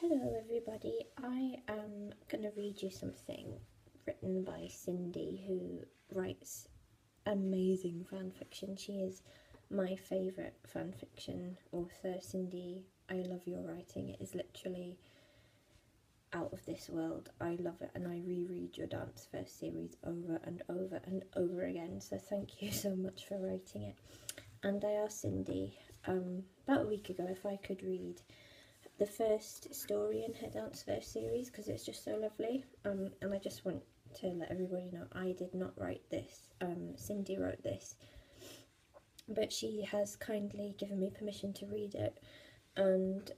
Hello everybody, I am going to read you something written by Cyndi, who writes amazing fanfiction. She is my favourite fanfiction author. Cyndi, I love your writing. It is literally out of this world. I love it, and I reread your Dance First series over and over and over again, so thank you so much for writing it. And I asked Cyndi about a week ago if I could read the first story in her Dance First series because it's just so lovely, and I just want to let everybody know I did not write this. Cyndi wrote this, but she has kindly given me permission to read it, and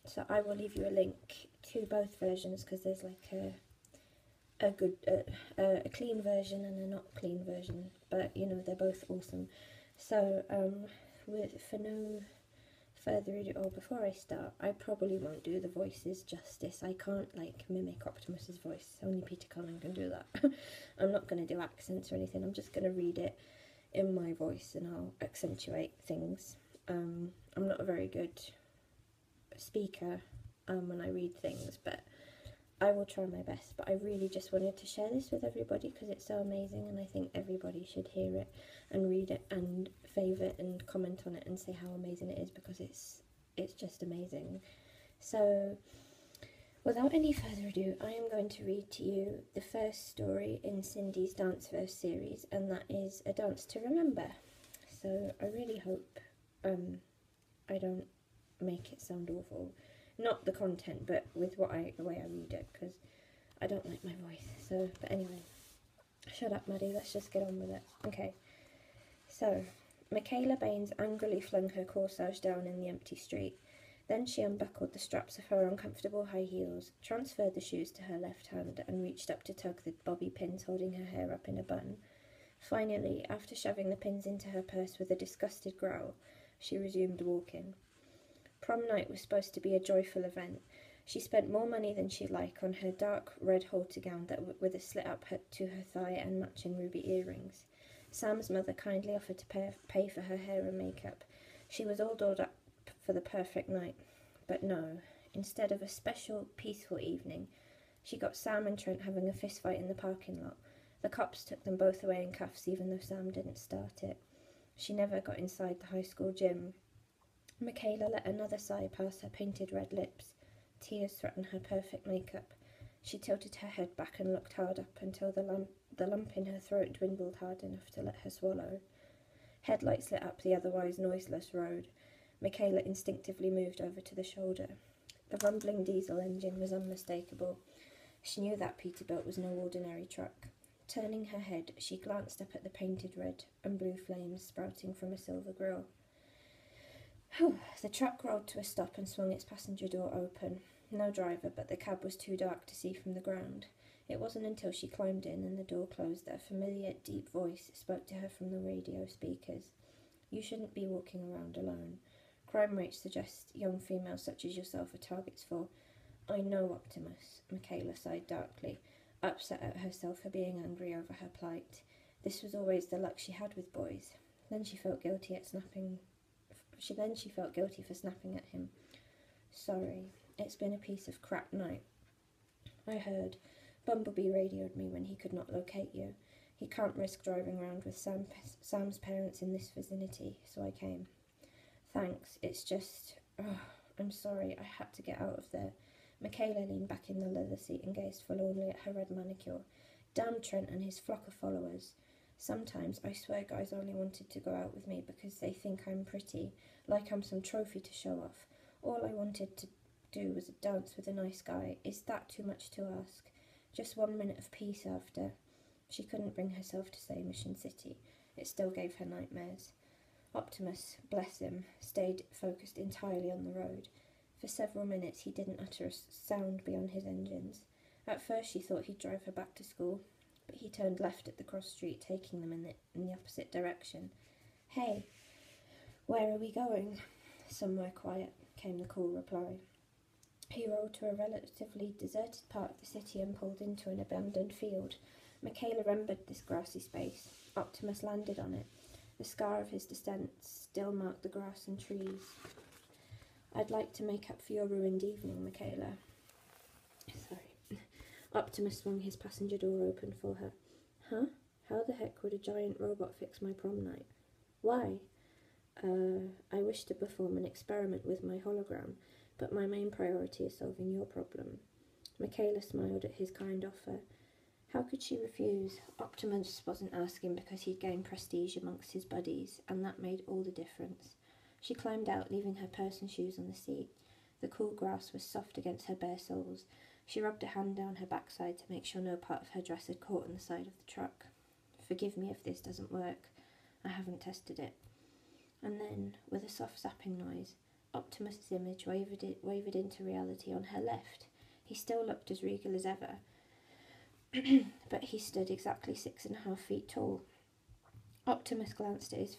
so I will leave you a link to both versions because there's like a clean version and a not clean version, but you know, they're both awesome. So for no further ado, or before I start, I probably won't do the voices justice. I can't like mimic Optimus's voice. Only Peter Cullen can do that. I'm not going to do accents or anything. I'm just going to read it in my voice and I'll accentuate things. I'm not a very good speaker when I read things, but I will try my best. But I really just wanted to share this with everybody because it's so amazing, and I think everybody should hear it and read it and favourite and comment on it and say how amazing it is, because it's just amazing. So without any further ado, I am going to read to you the first story in Cyndi's Dance First series, and that is A Dance to Remember. So I really hope I don't make it sound awful. Not the content, but with the way I read it, because I don't like my voice. So, but anyway, shut up, Maddie, let's just get on with it. Okay, so Michaela Baines angrily flung her corsage down in the empty street. Then she unbuckled the straps of her uncomfortable high heels, transferred the shoes to her left hand, and reached up to tug the bobby pins holding her hair up in a bun. Finally, after shoving the pins into her purse with a disgusted growl, she resumed walking. Prom night was supposed to be a joyful event. She spent more money than she'd like on her dark red halter gown with a slit up to her thigh and matching ruby earrings. Sam's mother kindly offered to pay for her hair and makeup. She was all dolled up for the perfect night. But no, instead of a special, peaceful evening, she got Sam and Trent having a fist fight in the parking lot. The cops took them both away in cuffs, even though Sam didn't start it. She never got inside the high school gym. Michaela let another sigh pass her painted red lips. Tears threatened her perfect makeup. She tilted her head back and looked hard up until the lump in her throat dwindled hard enough to let her swallow. Headlights lit up the otherwise noiseless road. Michaela instinctively moved over to the shoulder. The rumbling diesel engine was unmistakable. She knew that Peterbilt was no ordinary truck. Turning her head, she glanced up at the painted red and blue flames sprouting from a silver grille. The truck rolled to a stop and swung its passenger door open. No driver, but the cab was too dark to see from the ground. It wasn't until she climbed in and the door closed that a familiar, deep voice spoke to her from the radio speakers. You shouldn't be walking around alone. Crime rates suggest young females such as yourself are targets for... I know, Optimus, Michaela sighed darkly, upset at herself for being angry over her plight. This was always the luck she had with boys. Then she felt guilty for snapping at him. Sorry, it's been a piece of crap night. I heard. Bumblebee radioed me when he could not locate you. He can't risk driving around with Sam's parents in this vicinity, so I came. Thanks, it's just... I'm sorry, I had to get out of there. Michaela leaned back in the leather seat and gazed forlornly at her red manicure. Damn Trent and his flock of followers. Sometimes I swear guys only wanted to go out with me because they think I'm pretty, like I'm some trophy to show off. All I wanted to do was dance with a nice guy. Is that too much to ask? Just 1 minute of peace after. She couldn't bring herself to say Mission City. It still gave her nightmares. Optimus, bless him, stayed focused entirely on the road. For several minutes he didn't utter a sound beyond his engines. At first she thought he'd drive her back to school, but he turned left at the cross street, taking them in the opposite direction. Hey, where are we going? Somewhere quiet, came the cool reply. He rolled to a relatively deserted part of the city and pulled into an abandoned field. Michaela remembered this grassy space. Optimus landed on it. The scar of his descent still marked the grass and trees. I'd like to make up for your ruined evening, Michaela. Sorry. Optimus swung his passenger door open for her. Huh? How the heck would a giant robot fix my prom night? Why? I wish to perform an experiment with my hologram, but my main priority is solving your problem. Michaela smiled at his kind offer. How could she refuse? Optimus wasn't asking because he'd gained prestige amongst his buddies, and that made all the difference. She climbed out, leaving her purse and shoes on the seat. The cool grass was soft against her bare soles. She rubbed a hand down her backside to make sure no part of her dress had caught on the side of the truck. Forgive me if this doesn't work. I haven't tested it. And then, with a soft zapping noise, Optimus's image wavered into reality on her left. He still looked as regal as ever, but he stood exactly 6.5 feet tall. Optimus glanced at his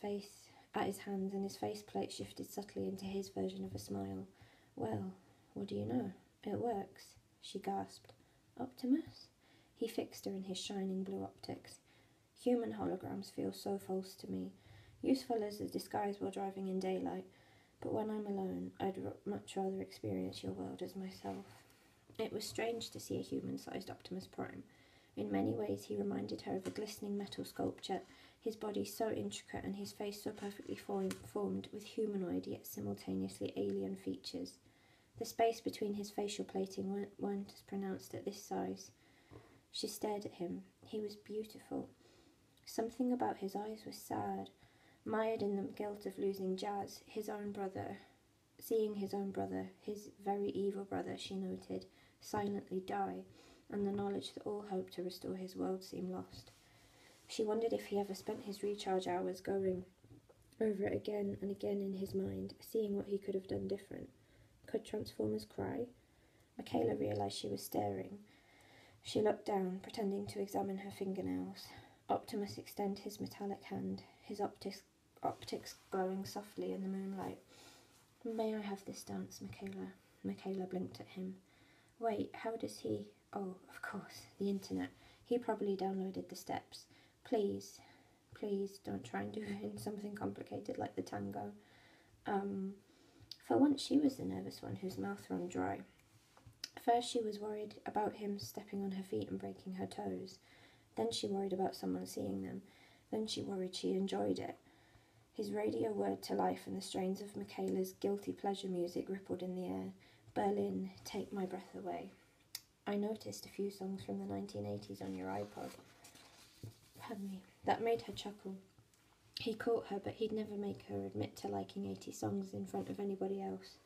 hands, and his faceplate shifted subtly into his version of a smile. Well, what do you know? It works, she gasped. Optimus? He fixed her in his shining blue optics. Human holograms feel so false to me. Useful as a disguise while driving in daylight, but when I'm alone, I'd much rather experience your world as myself. It was strange to see a human-sized Optimus Prime. In many ways, he reminded her of a glistening metal sculpture, his body so intricate and his face so perfectly formed with humanoid yet simultaneously alien features. The space between his facial plating weren't as pronounced at this size. She stared at him. He was beautiful. Something about his eyes was sad, mired in the guilt of losing Jazz, his own brother. Seeing his own brother, his very evil brother, she noted, silently die, and the knowledge that all hope to restore his world seemed lost. She wondered if he ever spent his recharge hours going over it again and again in his mind, seeing what he could have done different. Could Transformers cry? Michaela realised she was staring. She looked down, pretending to examine her fingernails. Optimus extended his metallic hand, his optics glowing softly in the moonlight. May I have this dance, Michaela? Michaela blinked at him. Wait, how does he... Oh, of course, the internet. He probably downloaded the steps. Please, don't try and do it in something complicated like the tango. For once she was the nervous one whose mouth ran dry. First she was worried about him stepping on her feet and breaking her toes. Then she worried about someone seeing them. Then she worried she enjoyed it. His radio whirred to life and the strains of Michaela's guilty pleasure music rippled in the air. Berlin, Take My Breath Away. I noticed a few songs from the 1980s on your iPod. Pardon me. That made her chuckle. He caught her, but he'd never make her admit to liking 80 songs in front of anybody else.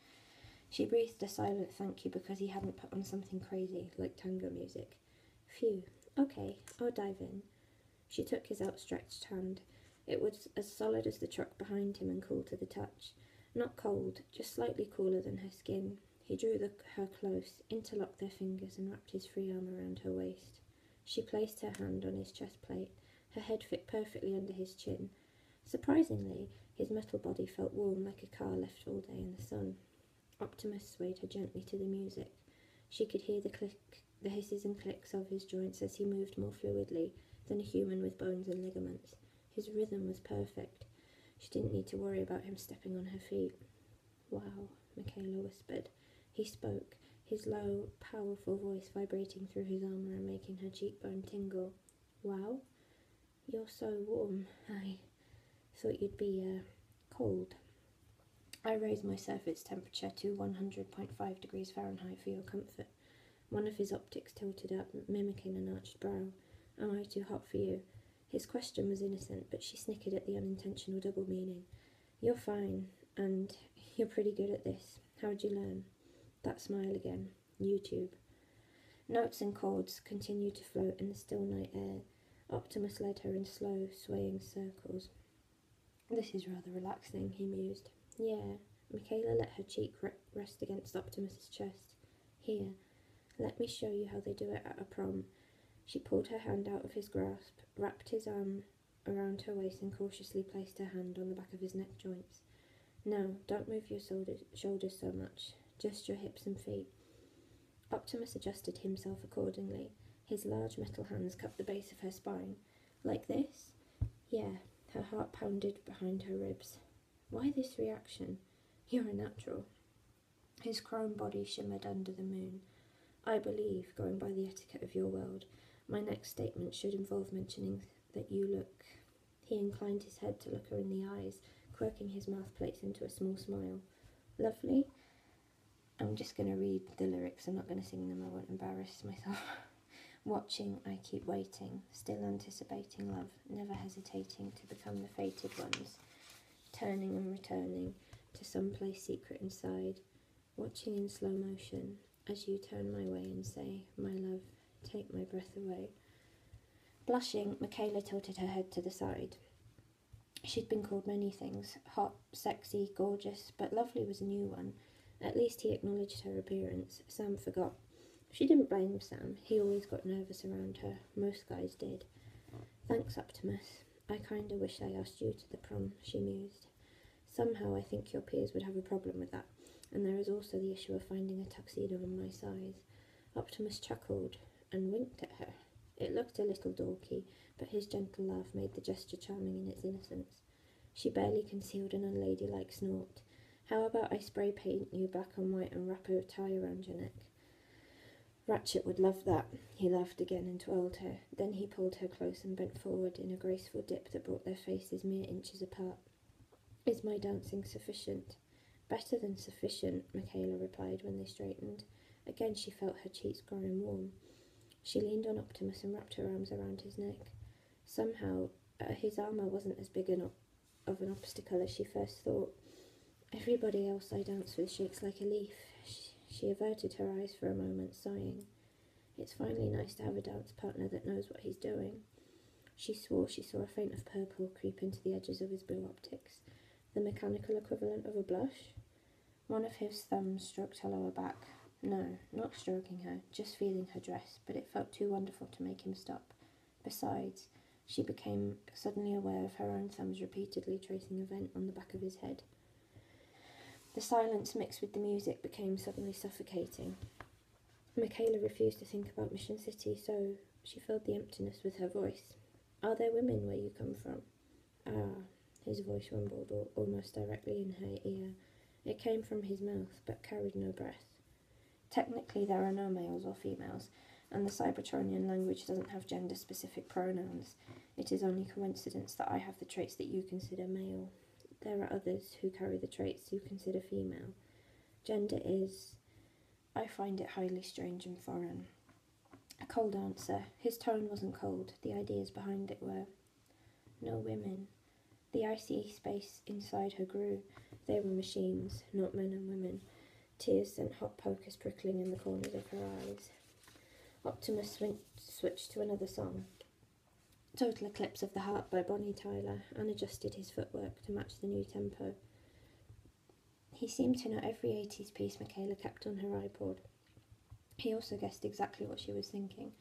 She breathed a silent thank you because he hadn't put on something crazy, like tango music. Phew. Okay, I'll dive in. She took his outstretched hand. It was as solid as the truck behind him and cool to the touch. Not cold, just slightly cooler than her skin. He drew her close, interlocked their fingers, and wrapped his free arm around her waist. She placed her hand on his chest plate. Her head fit perfectly under his chin. Surprisingly, his metal body felt warm like a car left all day in the sun. Optimus swayed her gently to the music. She could hear the hisses and clicks of his joints as he moved more fluidly than a human with bones and ligaments. His rhythm was perfect. She didn't need to worry about him stepping on her feet. Wow, Michaela whispered. He spoke, his low, powerful voice vibrating through his armour and making her cheekbone tingle. Wow, you're so warm. I thought you'd be, cold. I raised my surface temperature to 100.5 degrees Fahrenheit for your comfort. One of his optics tilted up, mimicking an arched brow. Am I too hot for you? His question was innocent, but she snickered at the unintentional double meaning. You're fine, and you're pretty good at this. How'd you learn? That smile again. YouTube. Notes and chords continued to float in the still night air. Optimus led her in slow, swaying circles. This is rather relaxing, he mused. Yeah. Michaela let her cheek rest against Optimus's chest. Here, let me show you how they do it at a prom. She pulled her hand out of his grasp, wrapped his arm around her waist and cautiously placed her hand on the back of his neck joints. Now, don't move your shoulders so much, just your hips and feet. Optimus adjusted himself accordingly. His large metal hands cupped the base of her spine. Like this? Yeah, her heart pounded behind her ribs. Why this reaction? You're a natural. His chrome body shimmered under the moon. I believe, going by the etiquette of your world, my next statement should involve mentioning that you look. He inclined his head to look her in the eyes, quirking his mouth plates into a small smile. Lovely? I'm just going to read the lyrics. I'm not going to sing them. I won't embarrass myself. Watching, I keep waiting, still anticipating love, never hesitating to become the fated ones, turning and returning to some place secret inside, watching in slow motion as you turn my way and say, my love, take my breath away. Blushing, Michaela tilted her head to the side. She'd been called many things, hot, sexy, gorgeous, but lovely was a new one. At least he acknowledged her appearance. Sam forgot. She didn't blame Sam. He always got nervous around her. Most guys did. Thanks, Optimus. I kinda wish I asked you to the prom, she mused. Somehow I think your peers would have a problem with that, and there is also the issue of finding a tuxedo in my size. Optimus chuckled and winked at her. It looked a little dorky, but his gentle laugh made the gesture charming in its innocence. She barely concealed an unladylike snort. How about I spray paint you black and white and wrap a tie around your neck? Ratchet would love that. He laughed again and twirled her. Then he pulled her close and bent forward in a graceful dip that brought their faces mere inches apart. Is my dancing sufficient? Better than sufficient, Michaela replied when they straightened. Again she felt her cheeks growing warm. She leaned on Optimus and wrapped her arms around his neck. Somehow, his armour wasn't as big of an obstacle as she first thought. Everybody else I dance with shakes like a leaf. She averted her eyes for a moment, sighing. It's finally nice to have a dance partner that knows what he's doing. She swore she saw a faint of purple creep into the edges of his blue optics. The mechanical equivalent of a blush? One of his thumbs stroked her lower back. No, not stroking her, just feeling her dress, but it felt too wonderful to make him stop. Besides, she became suddenly aware of her own thumbs repeatedly tracing a vent on the back of his head. The silence mixed with the music became suddenly suffocating. Michaela refused to think about Mission City, so she filled the emptiness with her voice. Are there women where you come from? Ah, his voice rumbled almost directly in her ear. It came from his mouth, but carried no breath. Technically there are no males or females, and the Cybertronian language doesn't have gender-specific pronouns. It is only coincidence that I have the traits that you consider male. There are others who carry the traits you consider female. Gender is... I find it highly strange and foreign. A cold answer. His tone wasn't cold, the ideas behind it were. No women. The icy space inside her grew. They were machines, not men and women. Tears sent hot pokers prickling in the corners of her eyes. Optimus switched to another song. Total Eclipse of the Heart by Bonnie Tyler, and adjusted his footwork to match the new tempo. He seemed to know every 80s piece Michaela kept on her iPod. He also guessed exactly what she was thinking.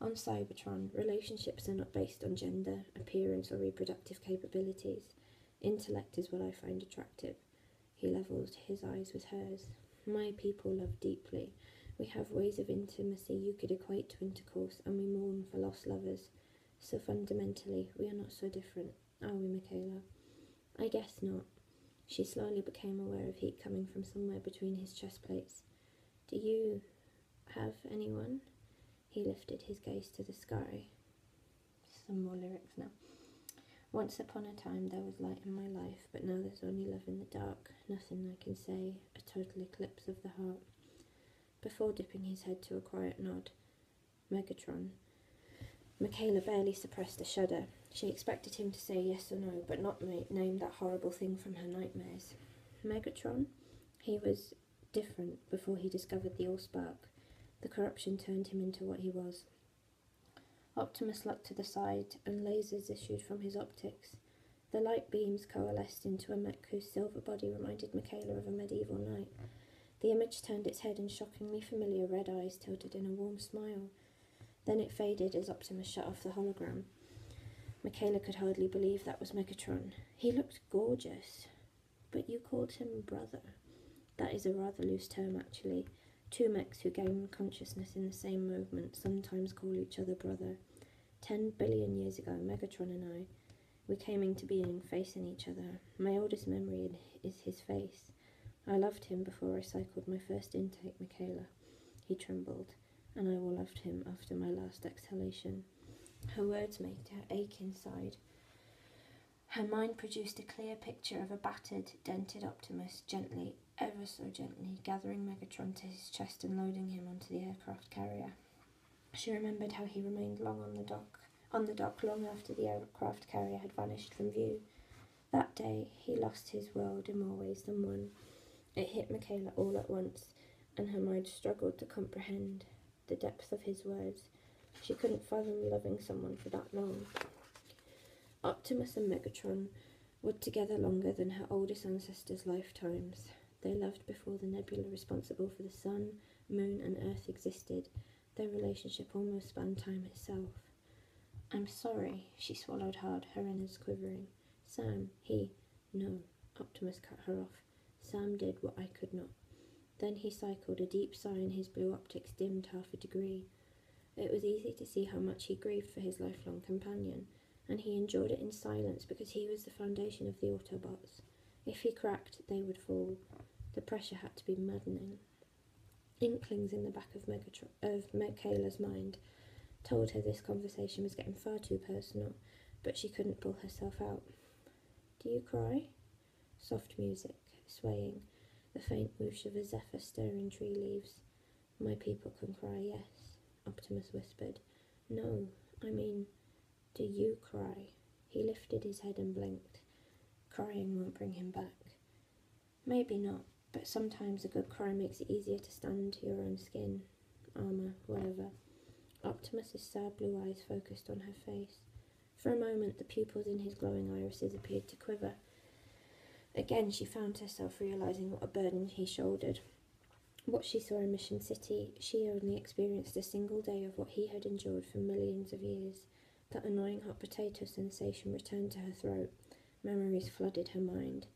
On Cybertron, relationships are not based on gender, appearance, or reproductive capabilities. Intellect is what I find attractive. He levelled his eyes with hers. My people love deeply. We have ways of intimacy you could equate to intercourse, and we mourn for lost lovers. So fundamentally, we are not so different, are we, Michaela? I guess not. She slowly became aware of heat coming from somewhere between his chest plates. Do you have anyone? He lifted his gaze to the sky. Some more lyrics now. Once upon a time there was light in my life, but now there's only love in the dark. Nothing I can say, a total eclipse of the heart. Before dipping his head to a quiet nod. Megatron. Michaela barely suppressed a shudder. She expected him to say yes or no, but not name that horrible thing from her nightmares. Megatron? He was different before he discovered the Allspark. The corruption turned him into what he was. Optimus looked to the side, and lasers issued from his optics. The light beams coalesced into a mech whose silver body reminded Michaela of a medieval knight. The image turned its head, and shockingly familiar red eyes tilted in a warm smile. Then it faded as Optimus shut off the hologram. Michaela could hardly believe that was Megatron. He looked gorgeous. But you called him brother. That is a rather loose term, actually. Two mechs who gain consciousness in the same movement sometimes call each other brother. 10 billion years ago, Megatron and I, we came into being facing each other. My oldest memory is his face. I loved him before I cycled my first intake, Michaela. He trembled, and I will loved him after my last exhalation. Her words made her ache inside. Her mind produced a clear picture of a battered, dented Optimus gently, ever so gently, gathering Megatron to his chest and loading him onto the aircraft carrier. She remembered how he remained long on the dock long after the aircraft carrier had vanished from view. That day, he lost his world in more ways than one. It hit Michaela all at once, and her mind struggled to comprehend the depth of his words. She couldn't fathom loving someone for that long. Optimus and Megatron were together longer than her oldest ancestors' lifetimes. They loved before the nebula responsible for the sun, moon, and earth existed. Their relationship almost spanned time itself. I'm sorry, she swallowed hard, her innards quivering. Sam, No, Optimus cut her off. Sam did what I could not. Then he cycled, a deep sigh and his blue optics dimmed 1/2 degree. It was easy to see how much he grieved for his lifelong companion, and he endured it in silence because he was the foundation of the Autobots. If he cracked, they would fall. The pressure had to be maddening. Inklings in the back of Michaela's mind told her this conversation was getting far too personal, but she couldn't pull herself out. Do you cry? Soft music, swaying, the faint whoosh of a zephyr stirring tree leaves. My people can cry, yes, Optimus whispered. No, I mean, do you cry? He lifted his head and blinked. Crying won't bring him back. Maybe not, but sometimes a good cry makes it easier to stand your own skin, armour, whatever. Optimus's sad blue eyes focused on her face. For a moment, the pupils in his glowing irises appeared to quiver. Again, she found herself realising what a burden he shouldered. What she saw in Mission City, she only experienced a single day of what he had endured for millions of years. That annoying hot potato sensation returned to her throat. Memories flooded her mind.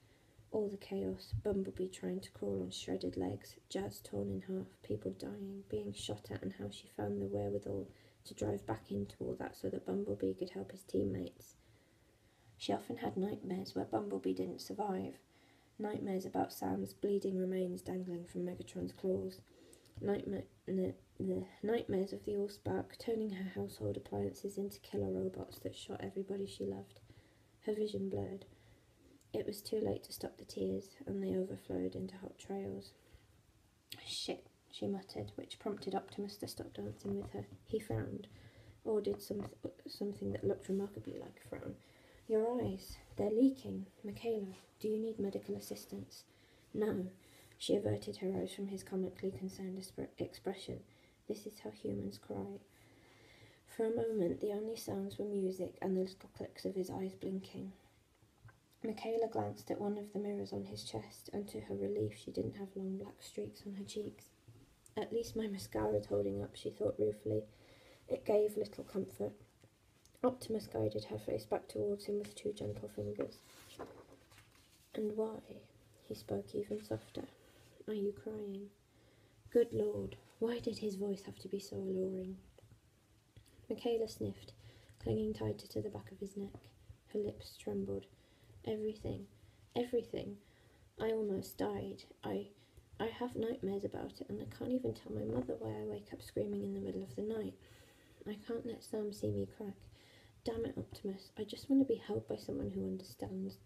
All the chaos, Bumblebee trying to crawl on shredded legs, Jazz torn in half, people dying, being shot at, and how she found the wherewithal to drive back into all that so that Bumblebee could help his teammates. She often had nightmares where Bumblebee didn't survive. Nightmares about Sam's bleeding remains dangling from Megatron's claws. The nightmares of the Allspark turning her household appliances into killer robots that shot everybody she loved. Her vision blurred. It was too late to stop the tears, and they overflowed into hot trails. Shit, she muttered, which prompted Optimus to stop dancing with her. He frowned, or did something that looked remarkably like a frown. Your eyes, they're leaking. Michaela, do you need medical assistance? No. She averted her eyes from his comically concerned expression. This is how humans cry. For a moment, the only sounds were music and the little clicks of his eyes blinking. Michaela glanced at one of the mirrors on his chest, and to her relief she didn't have long black streaks on her cheeks. At least my mascara's holding up, she thought ruefully. It gave little comfort. Optimus guided her face back towards him with 2 gentle fingers. And why? He spoke even softer. Are you crying? Good Lord, why did his voice have to be so alluring? Michaela sniffed, clinging tighter to the back of his neck. Her lips trembled. Everything. I almost died. I have nightmares about it, and I can't even tell my mother why I wake up screaming in the middle of the night. I can't let Sam see me crack. Damn it, Optimus. I just want to be held by someone who understands.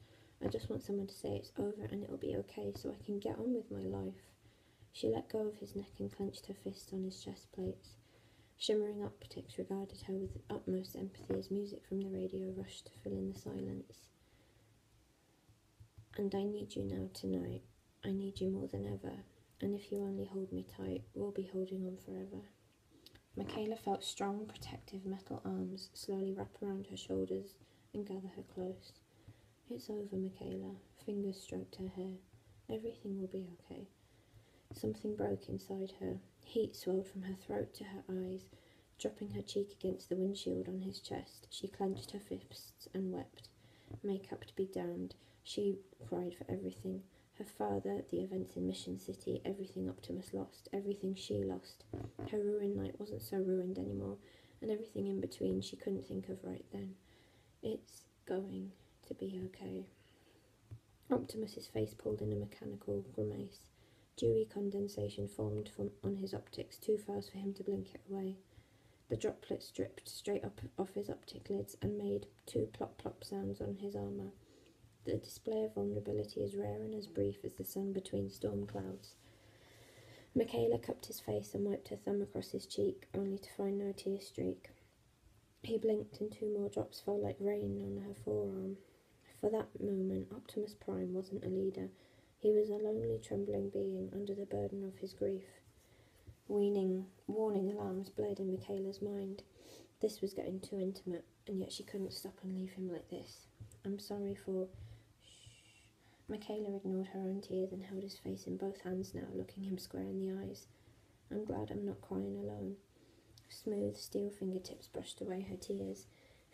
I just want someone to say it's over and it'll be okay so I can get on with my life. She let go of his neck and clenched her fist on his chest plates. Shimmering optics regarded her with utmost empathy as music from the radio rushed to fill in the silence. And I need you now tonight. I need you more than ever. And if you only hold me tight, we'll be holding on forever. Michaela felt strong, protective metal arms slowly wrap around her shoulders and gather her close. It's over, Michaela. Fingers stroked her hair. Everything will be okay. Something broke inside her. Heat swelled from her throat to her eyes. Dropping her cheek against the windshield on his chest, she clenched her fists and wept. Makeup to be damned. She cried for everything. Her father, the events in Mission City, everything Optimus lost, everything she lost. Her ruined night wasn't so ruined anymore, and everything in between she couldn't think of right then. It's going to be okay. Optimus's face pulled in a mechanical grimace. Dewy condensation formed on his optics, too fast for him to blink it away. The droplets dripped straight up off his optic lids and made 2 plop-plop sounds on his armour. The display of vulnerability as rare and as brief as the sun between storm clouds. Michaela cupped his face and wiped her thumb across his cheek, only to find no tear streak. He blinked and 2 more drops fell like rain on her forearm. For that moment, Optimus Prime wasn't a leader. He was a lonely, trembling being under the burden of his grief. Warning alarms blared in Michaela's mind. This was getting too intimate, and yet she couldn't stop and leave him like this. I'm sorry for... Shh. Michaela ignored her own tears and held his face in both hands now, looking him square in the eyes. I'm glad I'm not crying alone. Smooth, steel fingertips brushed away her tears.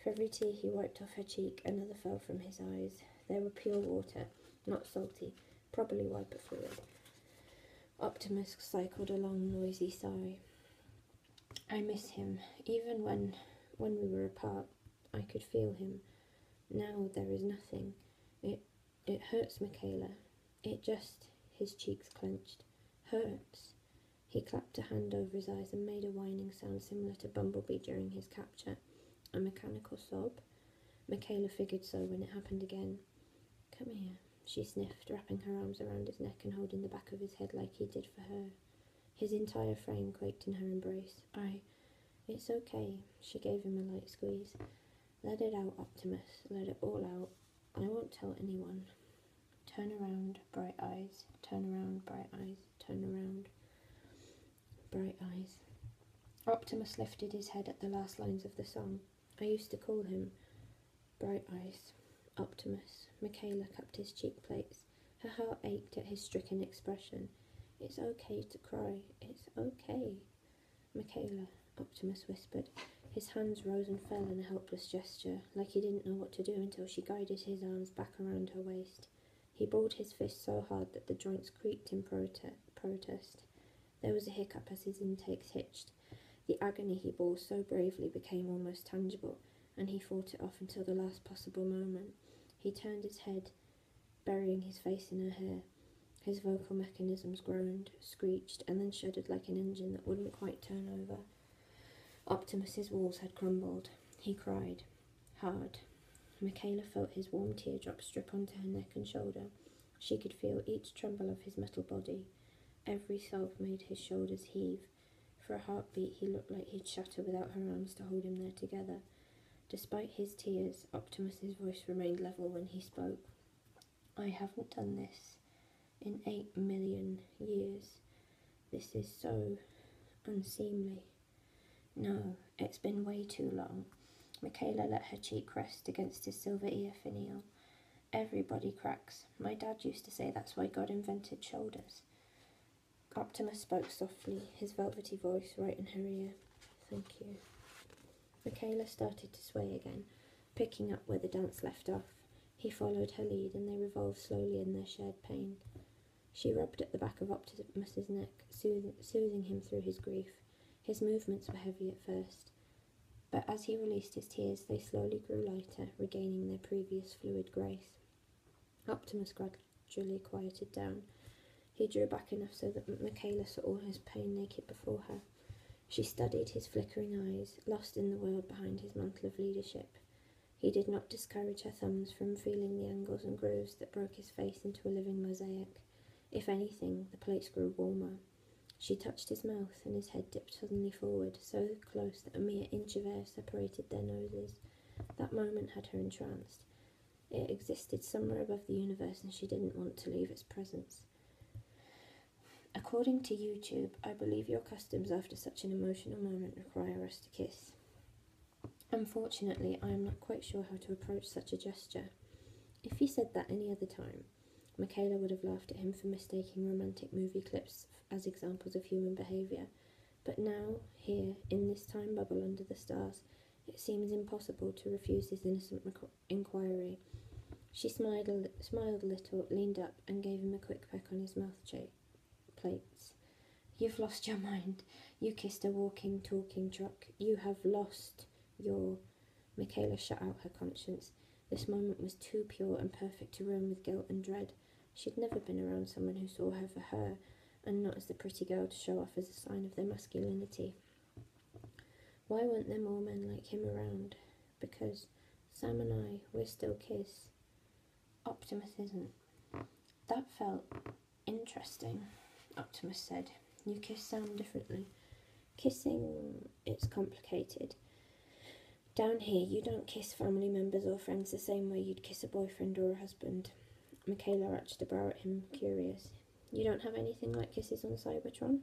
For every tear he wiped off her cheek, another fell from his eyes. They were pure water, not salty, probably wiper fluid. Optimus cycled a long, noisy sigh. I miss him. Even when we were apart, I could feel him. Now there is nothing. It hurts, Michaela. It just... His cheeks clenched. Hurts. He clapped a hand over his eyes and made a whining sound similar to Bumblebee during his capture. A mechanical sob? Michaela figured so when it happened again. Come here, she sniffed, wrapping her arms around his neck and holding the back of his head like he did for her. His entire frame quaked in her embrace. It's okay. She gave him a light squeeze. Let it out, Optimus. Let it all out. I won't tell anyone. Turn around, bright eyes. Turn around, bright eyes. Turn around. Bright eyes. Optimus lifted his head at the last lines of the song. I used to call him Bright Eyes. Optimus. Michaela cupped his cheek plates. Her heart ached at his stricken expression. It's okay to cry. It's okay. Michaela, Optimus whispered. His hands rose and fell in a helpless gesture, like he didn't know what to do until she guided his arms back around her waist. He balled his fist so hard that the joints creaked in protest. There was a hiccup as his intakes hitched. The agony he bore so bravely became almost tangible, and he fought it off until the last possible moment. He turned his head, burying his face in her hair. His vocal mechanisms groaned, screeched, and then shuddered like an engine that wouldn't quite turn over. Optimus's walls had crumbled. He cried. Hard. Michaela felt his warm teardrops drip onto her neck and shoulder. She could feel each tremble of his metal body. Every sob made his shoulders heave. For a heartbeat, he looked like he'd shatter without her arms to hold him there together. Despite his tears, Optimus's voice remained level when he spoke. I haven't done this in 8 million years. This is so unseemly. No, it's been way too long. Michaela let her cheek rest against his silver ear finial. Everybody cracks. My dad used to say that's why God invented shoulders. Optimus spoke softly, his velvety voice right in her ear. Thank you. Michaela started to sway again, picking up where the dance left off. He followed her lead, and they revolved slowly in their shared pain. She rubbed at the back of Optimus's neck, soothing him through his grief. His movements were heavy at first, but as he released his tears, they slowly grew lighter, regaining their previous fluid grace. Optimus gradually quieted down. He drew back enough so that Michaela saw all his pain naked before her. She studied his flickering eyes, lost in the world behind his mantle of leadership. He did not discourage her thumbs from feeling the angles and grooves that broke his face into a living mosaic. If anything, the plates grew warmer. She touched his mouth, and his head dipped suddenly forward, so close that a mere inch of air separated their noses. That moment had her entranced. It existed somewhere above the universe, and she didn't want to leave its presence. According to YouTube, I believe your customs after such an emotional moment require us to kiss. Unfortunately, I am not quite sure how to approach such a gesture. If he said that any other time, Michaela would have laughed at him for mistaking romantic movie clips as examples of human behaviour. But now, here, in this time bubble under the stars, it seems impossible to refuse his innocent inquiry. She smiled a little, leaned up, and gave him a quick peck on his mouth plates. You've lost your mind. You kissed a walking, talking truck. You have lost your... Michaela shut out her conscience. This moment was too pure and perfect to ruin with guilt and dread. She'd never been around someone who saw her for her, and not as the pretty girl to show off as a sign of their masculinity. Why weren't there more men like him around? Because Sam and I, we're still kiss. Optimus isn't. That felt interesting, Optimus said. You kiss Sam differently. Kissing, it's complicated. Down here, you don't kiss family members or friends the same way you'd kiss a boyfriend or a husband. Michaela arched a brow at him, curious. You don't have anything like kisses on Cybertron?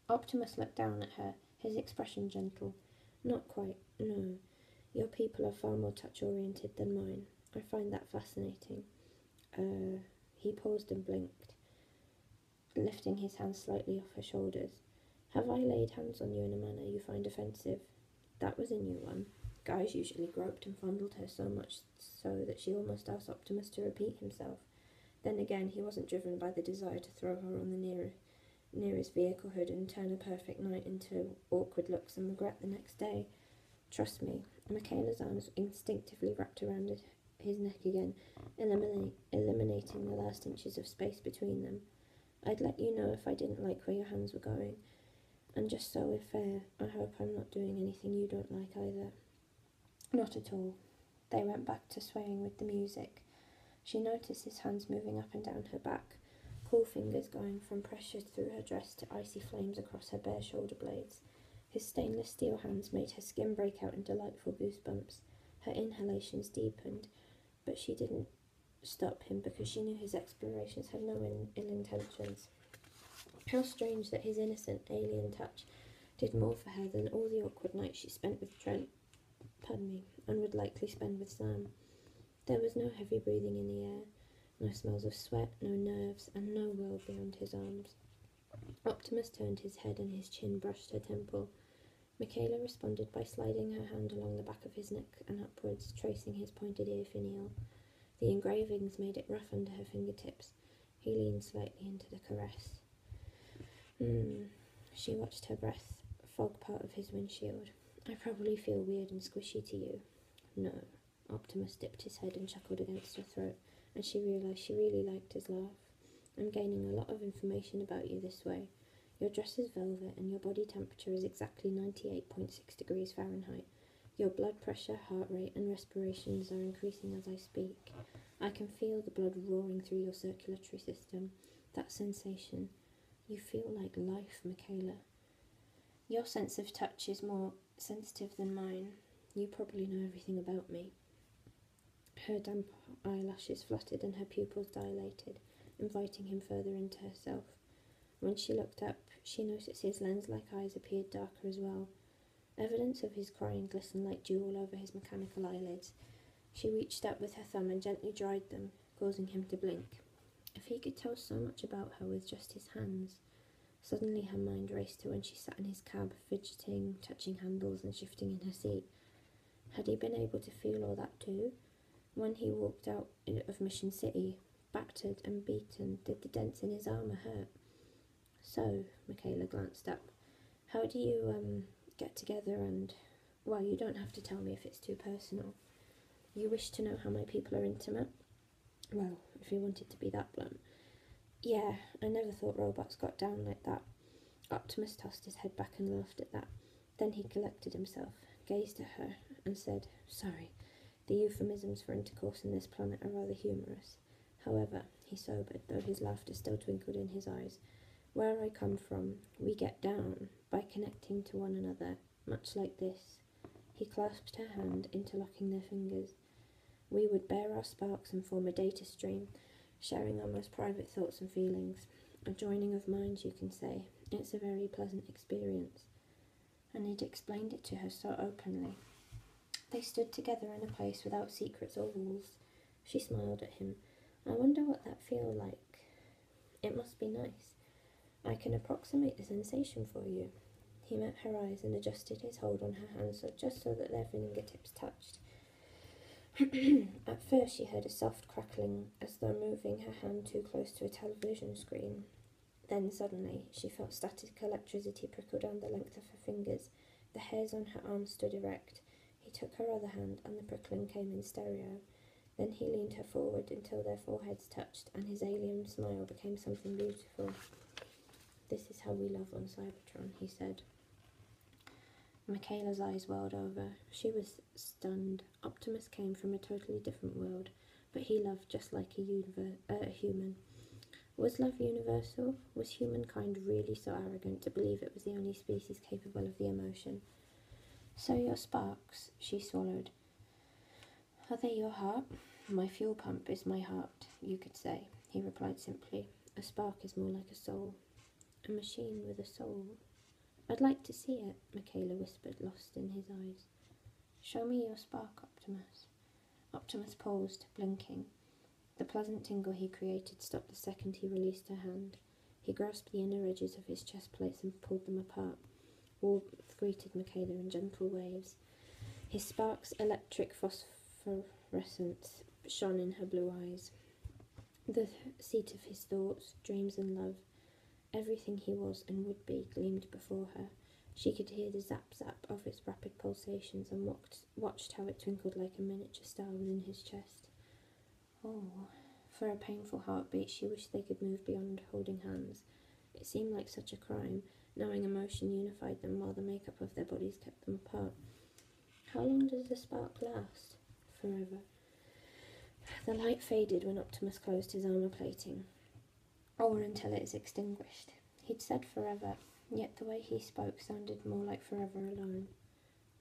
Optimus looked down at her, his expression gentle. Not quite, no. Your people are far more touch-oriented than mine. I find that fascinating. He paused and blinked, lifting his hands slightly off her shoulders. Have I laid hands on you in a manner you find offensive? That was a new one. Guys usually groped and fondled her so much so that she almost asked Optimus to repeat himself. Then again, he wasn't driven by the desire to throw her on the nearest vehicle hood and turn a perfect night into awkward looks and regret the next day. Trust me. Michaela's arms instinctively wrapped around his neck again, eliminating the last inches of space between them. I'd let you know if I didn't like where your hands were going. And just so we're fair, I hope I'm not doing anything you don't like either. Not at all. They went back to swaying with the music. She noticed his hands moving up and down her back, cool fingers going from pressure through her dress to icy flames across her bare shoulder blades. His stainless steel hands made her skin break out in delightful goosebumps. Her inhalations deepened, but she didn't stop him because she knew his explorations had no ill intentions. How strange that his innocent alien touch did more for her than all the awkward nights she spent with Trent, and would likely spend with Sam. There was no heavy breathing in the air, no smells of sweat, no nerves, and no world beyond his arms. Optimus turned his head and his chin brushed her temple. Michaela responded by sliding her hand along the back of his neck and upwards, tracing his pointed ear finial. The engravings made it rough under her fingertips. He leaned slightly into the caress. She watched her breath fog part of his windshield. I probably feel weird and squishy to you. No. Optimus dipped his head and chuckled against her throat, and she realised she really liked his laugh. I'm gaining a lot of information about you this way. Your dress is velvet and your body temperature is exactly 98.6 degrees Fahrenheit. Your blood pressure, heart rate and respirations are increasing as I speak. I can feel the blood roaring through your circulatory system. That sensation. You feel like life, Michaela. Your sense of touch is more sensitive than mine. You probably know everything about me. Her damp eyelashes fluttered and her pupils dilated, inviting him further into herself. When she looked up, she noticed his lens-like eyes appeared darker as well. Evidence of his crying glistened like dew all over his mechanical eyelids. She reached up with her thumb and gently dried them, causing him to blink. If he could tell so much about her with just his hands. Suddenly her mind raced to when she sat in his cab, fidgeting, touching handles and shifting in her seat. Had he been able to feel all that too? When he walked out of Mission City, battered and beaten, did the dents in his armour hurt? So, Michaela glanced up. How do you, get together and... Well, you don't have to tell me if it's too personal. You wish to know how my people are intimate? Well, if you wanted to be that blunt. Yeah, I never thought robots got down like that. Optimus tossed his head back and laughed at that. Then he collected himself, gazed at her, and said, Sorry, the euphemisms for intercourse in this planet are rather humorous. However, he sobered, though his laughter still twinkled in his eyes. Where I come from, we get down by connecting to one another, much like this. He clasped her hand, interlocking their fingers. We would bear our sparks and form a data stream, sharing our most private thoughts and feelings. A joining of minds, you can say. It's a very pleasant experience. And he'd explained it to her so openly. They stood together in a place without secrets or walls. She smiled at him. I wonder what that feels like. It must be nice. I can approximate the sensation for you. He met her eyes and adjusted his hold on her hands just so that their fingertips touched. At first she heard a soft crackling, as though moving her hand too close to a television screen. Then suddenly she felt static electricity prickle down the length of her fingers. The hairs on her arms stood erect. He took her other hand, and the prickling came in stereo. Then he leaned her forward until their foreheads touched, and his alien smile became something beautiful. "This is how we love on Cybertron," he said. Michaela's eyes welled over. She was stunned. Optimus came from a totally different world, but he loved just like a human. Was love universal? Was humankind really so arrogant to believe it was the only species capable of the emotion? "So your sparks," she swallowed. "Are they your heart?" "My fuel pump is my heart, you could say," he replied simply. "A spark is more like a soul." "A machine with a soul." "I'd like to see it," Michaela whispered, lost in his eyes. "Show me your spark, Optimus." Optimus paused, blinking. The pleasant tingle he created stopped the second he released her hand. He grasped the inner edges of his chest plates and pulled them apart. Warmth greeted Michaela in gentle waves. His sparks, electric phosphorescence, shone in her blue eyes. The seat of his thoughts, dreams and love, everything he was and would be, gleamed before her. She could hear the zap-zap of its rapid pulsations and watched how it twinkled like a miniature star within his chest. Oh, for a painful heartbeat, she wished they could move beyond holding hands. It seemed like such a crime, knowing emotion unified them while the makeup of their bodies kept them apart. How long does the spark last? Forever. The light faded when Optimus closed his armor plating, or until it is extinguished. He'd said forever, yet the way he spoke sounded more like forever alone.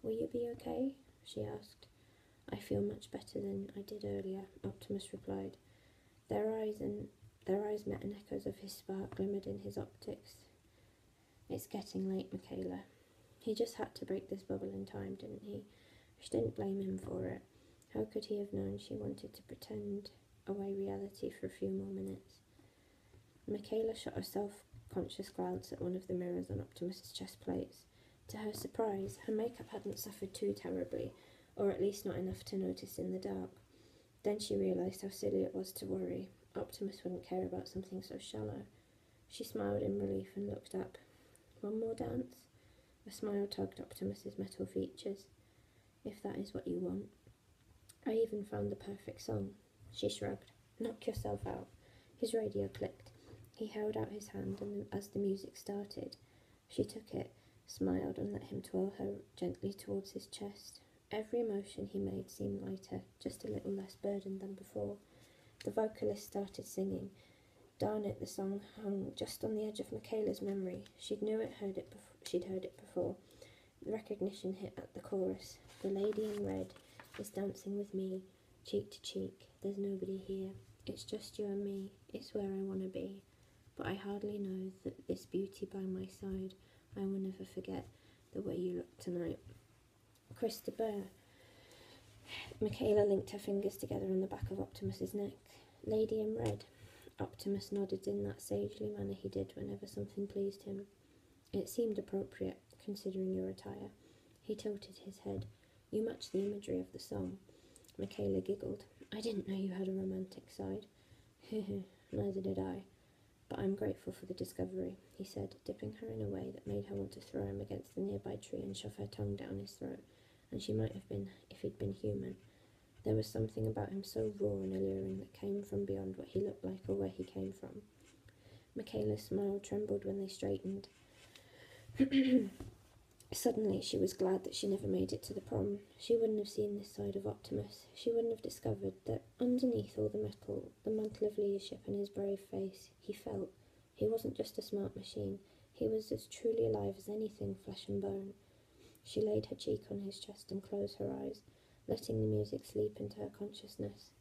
"Will you be okay?" she asked. "I feel much better than I did earlier," Optimus replied. Their eyes met, and echoes of his spark glimmered in his optics. "It's getting late, Michaela." He just had to break this bubble in time, didn't he? She didn't blame him for it. How could he have known she wanted to pretend away reality for a few more minutes? Michaela shot a self-conscious glance at one of the mirrors on Optimus's chest plates. To her surprise, her makeup hadn't suffered too terribly, or at least not enough to notice in the dark. Then she realised how silly it was to worry. Optimus wouldn't care about something so shallow. She smiled in relief and looked up. "One more dance?" A smile tugged Optimus's metal features. "If that is what you want." "I even found the perfect song." She shrugged. "Knock yourself out." His radio clicked. He held out his hand, and as the music started, she took it, smiled, and let him twirl her gently towards his chest. Every motion he made seemed lighter, just a little less burdened than before. The vocalist started singing. Darn it, the song hung just on the edge of Michaela's memory. She'd heard it before. The recognition hit at the chorus. "The lady in red is dancing with me, cheek to cheek. There's nobody here. It's just you and me. It's where I want to be. But I hardly know that this beauty by my side. I will never forget the way you look tonight." "Christopher." Michaela linked her fingers together on the back of Optimus's neck. "Lady in red." Optimus nodded in that sagely manner he did whenever something pleased him. "It seemed appropriate, considering your attire." He tilted his head. "You match the imagery of the song." Michaela giggled. "I didn't know you had a romantic side." "Neither did I. But I'm grateful for the discovery," he said, dipping her in a way that made her want to throw him against the nearby tree and shove her tongue down his throat, and she might have been if he'd been human. There was something about him so raw and alluring that came from beyond what he looked like or where he came from. Michaela's smile trembled when they straightened. Suddenly, she was glad that she never made it to the prom. She wouldn't have seen this side of Optimus. She wouldn't have discovered that underneath all the mantle of leadership and his brave face, he felt. He wasn't just a smart machine. He was as truly alive as anything flesh and bone. She laid her cheek on his chest and closed her eyes, letting the music sleep into her consciousness.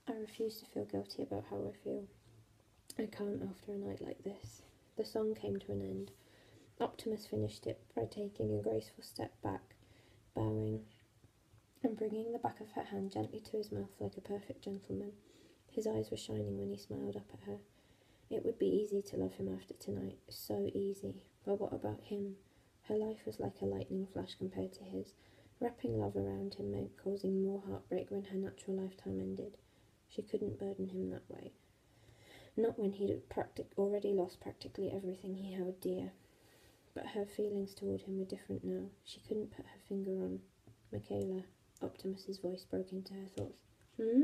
"I refuse to feel guilty about how I feel. I can't after a night like this." The song came to an end. Optimus finished it by taking a graceful step back, bowing, and bringing the back of her hand gently to his mouth like a perfect gentleman. His eyes were shining when he smiled up at her. It would be easy to love him after tonight, so easy. But what about him? Her life was like a lightning flash compared to his. Wrapping love around him meant causing more heartbreak when her natural lifetime ended. She couldn't burden him that way. Not when he'd already lost practically everything he held dear. But her feelings toward him were different now. She couldn't put her finger on Michaela. Optimus's voice broke into her thoughts. Hmm?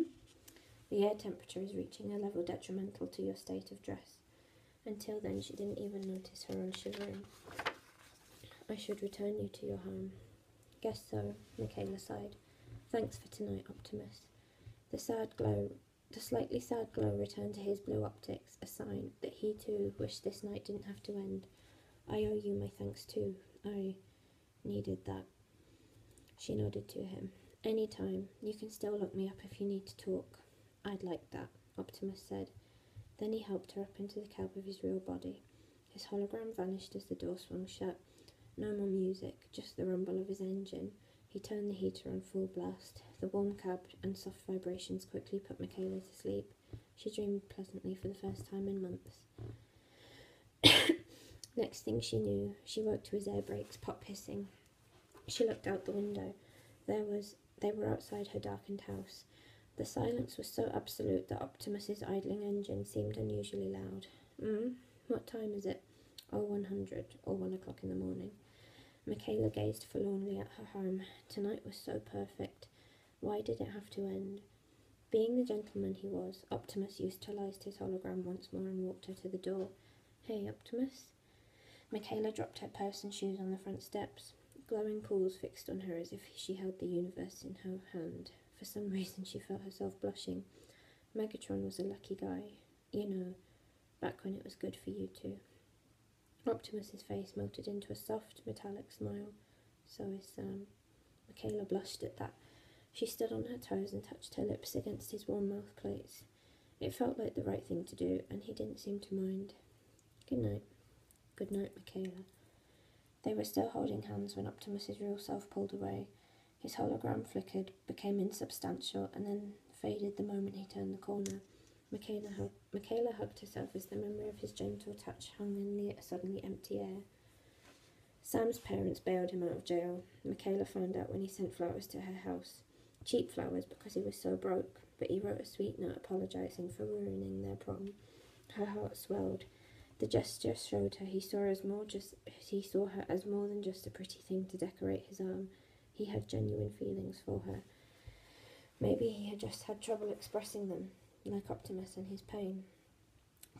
The air temperature is reaching a level detrimental to your state of dress. Until then, she didn't even notice her own shivering. I should return you to your home. Guess so, Michaela sighed. Thanks for tonight, Optimus. The slightly sad glow returned to his blue optics, a sign that he too wished this night didn't have to end. I owe you my thanks too. I needed that. She nodded to him. Any time. You can still look me up if you need to talk. I'd like that, Optimus said. Then he helped her up into the cab of his real body. His hologram vanished as the door swung shut. No more music, just the rumble of his engine. He turned the heater on full blast. The warm cab and soft vibrations quickly put Michaela to sleep. She dreamed pleasantly for the first time in months. Next thing she knew, she woke to his air brakes pop hissing. She looked out the window. They were outside her darkened house. The silence was so absolute that Optimus's idling engine seemed unusually loud. What time is it? Oh, 100, or 1 o'clock in the morning. Michaela gazed forlornly at her home. Tonight was so perfect. Why did it have to end? Being the gentleman he was, Optimus utilised his hologram once more and walked her to the door. Hey, Optimus. Michaela dropped her purse and shoes on the front steps. Glowing pools fixed on her as if she held the universe in her hand. For some reason she felt herself blushing. Megatron was a lucky guy. You know, back when it was good for you two. Optimus's face melted into a soft, metallic smile. So is Sam. Michaela blushed at that. She stood on her toes and touched her lips against his warm mouth plates. It felt like the right thing to do, and he didn't seem to mind. Good night. Good night, Michaela. They were still holding hands when Optimus's real self pulled away. His hologram flickered, became insubstantial, and then faded the moment he turned the corner. Michaela hugged herself as the memory of his gentle touch hung in the suddenly empty air. Sam's parents bailed him out of jail. Michaela found out when he sent flowers to her house. Cheap flowers because he was so broke, but he wrote a sweet note apologising for ruining their prom. Her heart swelled. The gesture showed her he saw her as more than just a pretty thing to decorate his arm. He had genuine feelings for her. Maybe he had just had trouble expressing them, like Optimus and his pain.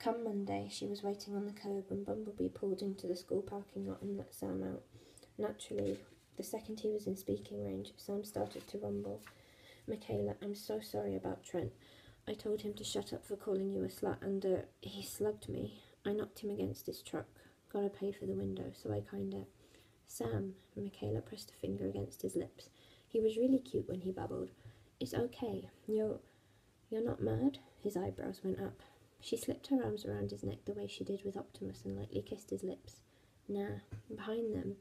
Come Monday, she was waiting on the curb when Bumblebee pulled into the school parking lot and let Sam out. Naturally, the second he was in speaking range, Sam started to rumble. Michaela, I'm so sorry about Trent. I told him to shut up for calling you a slut and, he slugged me. I knocked him against his truck. Gotta pay for the window, so I kinda... Sam, Michaela pressed a finger against his lips. He was really cute when he babbled. It's okay. You're not mad? His eyebrows went up. She slipped her arms around his neck the way she did with Optimus and lightly kissed his lips. Nah. Behind them,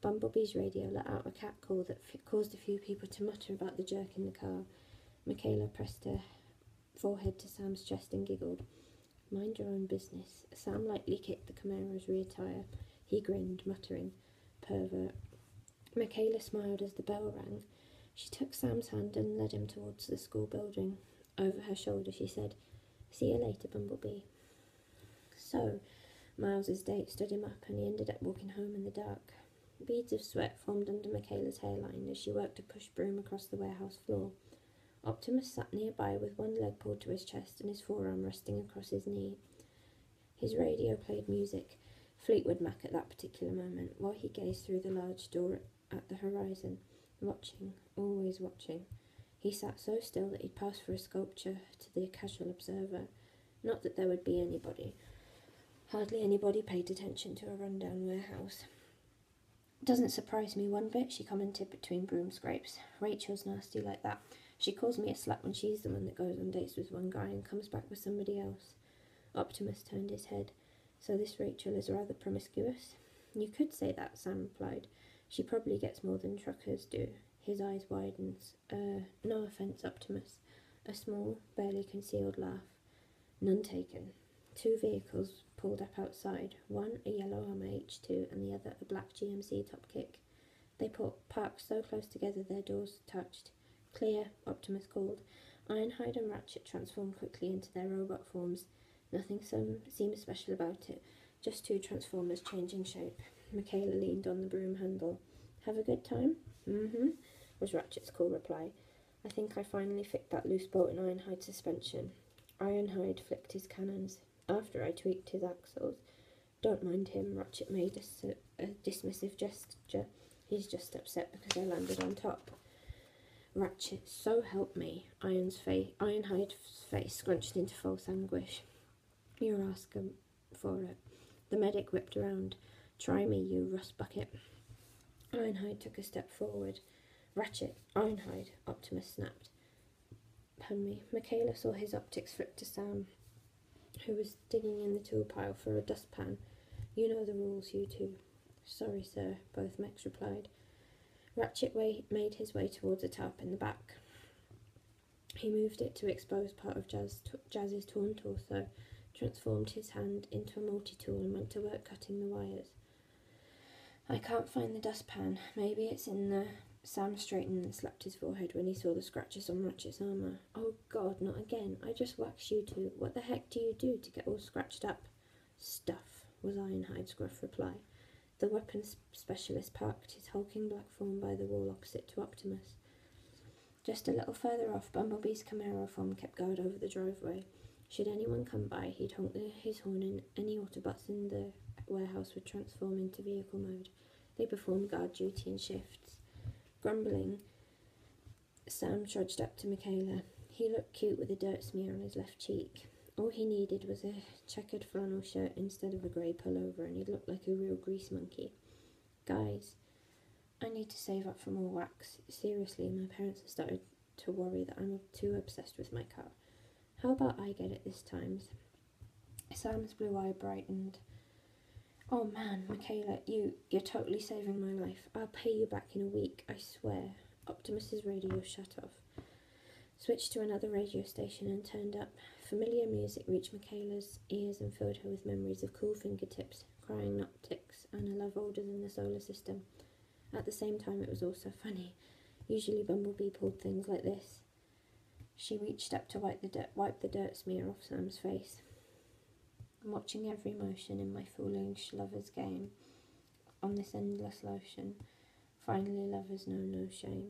Bumblebee's radio let out a cat call that caused a few people to mutter about the jerk in the car. Michaela pressed her forehead to Sam's chest and giggled. Mind your own business. Sam lightly kicked the Camaro's rear tire. He grinned, muttering, pervert. Michaela smiled as the bell rang. She took Sam's hand and led him towards the school building. Over her shoulder she said, See you later, Bumblebee. So, Miles's date stood him up and he ended up walking home in the dark. Beads of sweat formed under Michaela's hairline as she worked a push broom across the warehouse floor. Optimus sat nearby with one leg pulled to his chest and his forearm resting across his knee. His radio played music, Fleetwood Mac at that particular moment, while he gazed through the large door at the horizon, watching, always watching. He sat so still that he'd passed for a sculpture to the casual observer. Not that there would be anybody. Hardly anybody paid attention to a rundown warehouse. Doesn't surprise me one bit, she commented between broom scrapes. Rachel's nasty like that. She calls me a slut when she's the one that goes on dates with one guy and comes back with somebody else. Optimus turned his head. So this Rachel is rather promiscuous? You could say that, Sam replied. She probably gets more than truckers do. His eyes widens. No offence, Optimus. A small, barely concealed laugh. None taken. 2 vehicles pulled up outside. One a yellow Hummer H2 and the other a black GMC top kick. They parked so close together their doors touched. Clear, Optimus called. Ironhide and Ratchet transformed quickly into their robot forms. Nothing seemed special about it. Just 2 Transformers changing shape. Michaela leaned on the broom handle. Have a good time? Mm-hmm. was Ratchet's cool reply. I think I finally fixed that loose bolt in Ironhide's suspension. Ironhide flicked his cannons. After I tweaked his axles. Don't mind him, Ratchet made a dismissive gesture. He's just upset because I landed on top. Ratchet, so help me. Ironhide's face scrunched into false anguish. You're asking for it. The medic whipped around. Try me, you rust bucket. Ironhide took a step forward. Ratchet, Ironhide, Optimus snapped. Pardon me. Michaela saw his optics flip to Sam, who was digging in the tool pile for a dustpan. You know the rules, you two. Sorry, sir, both mechs replied. Ratchet made his way towards a tarp in the back. He moved it to expose part of Jazz's torn torso, transformed his hand into a multi-tool and went to work cutting the wires. I can't find the dustpan. Maybe it's in the... Sam straightened and slapped his forehead when he saw the scratches on Ratchet's armour. Oh God, not again. I just waxed you two. What the heck do you do to get all scratched up? Stuff, was Ironhide's gruff reply. The weapons specialist parked his hulking black form by the wall opposite to Optimus. Just a little further off, Bumblebee's Camaro form kept guard over the driveway. Should anyone come by, he'd honk his horn and any Autobots in the warehouse would transform into vehicle mode. They performed guard duty in shifts. Grumbling, Sam trudged up to Michaela. He looked cute with a dirt smear on his left cheek. All he needed was a checkered flannel shirt instead of a grey pullover, and he looked like a real grease monkey. Guys, I need to save up for more wax. Seriously, my parents have started to worry that I'm too obsessed with my car. How about I get it this time? Sam's blue eye brightened. Oh man, Michaela, you're totally saving my life. I'll pay you back in a week, I swear. Optimus's radio shut off. Switched to another radio station and turned up. Familiar music reached Michaela's ears and filled her with memories of cool fingertips, crying optics, and a love older than the solar system. At the same time, it was also funny. Usually Bumblebee pulled things like this. She reached up to wipe the dirt smear off Sam's face. I'm watching every motion in my foolish lover's game. On this endless lotion, finally lovers know no shame.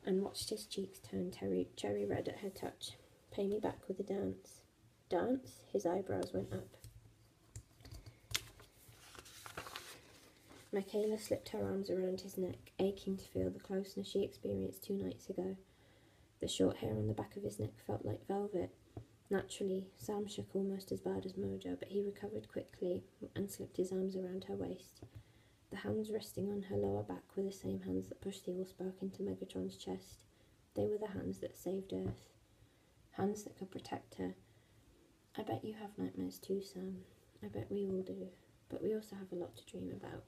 And watched his cheeks turn cherry red at her touch. Pay me back with a dance. Dance? His eyebrows went up. Michaela slipped her arms around his neck, aching to feel the closeness she experienced 2 nights ago. The short hair on the back of his neck felt like velvet. Naturally, Sam shook almost as bad as Mojo, but he recovered quickly and slipped his arms around her waist. The hands resting on her lower back were the same hands that pushed the Allspark into Megatron's chest. They were the hands that saved Earth. Hands that could protect her. I bet you have nightmares too, Sam. I bet we all do. But we also have a lot to dream about.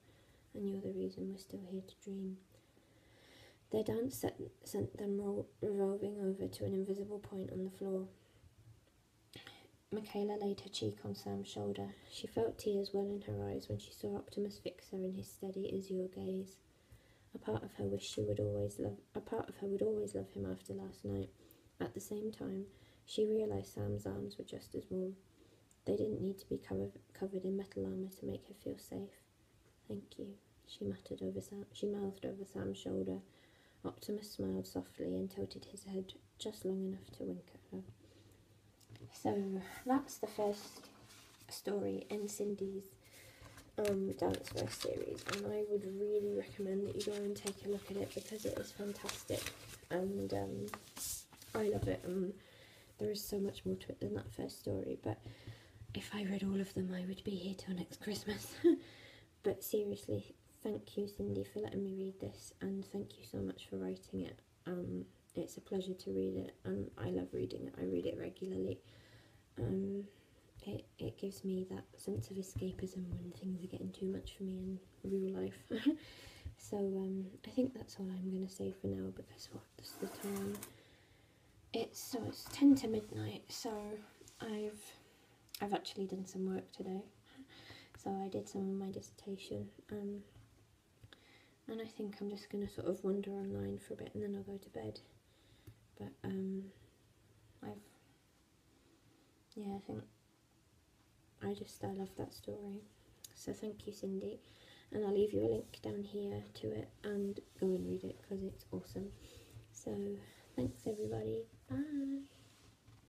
And you're the reason we're still here to dream. Their dance sent them revolving over to an invisible point on the floor. Michaela laid her cheek on Sam's shoulder. She felt tears well in her eyes when she saw Optimus fix her in his steady azure gaze. A part of her would always love him after last night. At the same time, she realised Sam's arms were just as warm. They didn't need to be covered in metal armour to make her feel safe. Thank you, she mouthed over Sam's shoulder. Optimus smiled softly and tilted his head just long enough to wink at her. So that's the first story in Cyndi's Danceverse series, and I would really recommend that you go and take a look at it because it is fantastic, and I love it. There is so much more to it than that first story, but if I read all of them I would be here till next Christmas. But seriously, thank you, Cyndi, for letting me read this, and thank you so much for writing it. It's a pleasure to read it, and I love reading it. I read it regularly. It gives me that sense of escapism when things are getting too much for me in real life. So I think that's all I'm going to say for now, because what's the time? It's 10 to midnight, so I've actually done some work today. So I did some of my dissertation, and I think I'm just going to sort of wander online for a bit and then I'll go to bed. But I love that story. So thank you, Cyndi. and I'll leave you a link down here to it, and go and read it because it's awesome. So thanks everybody, bye.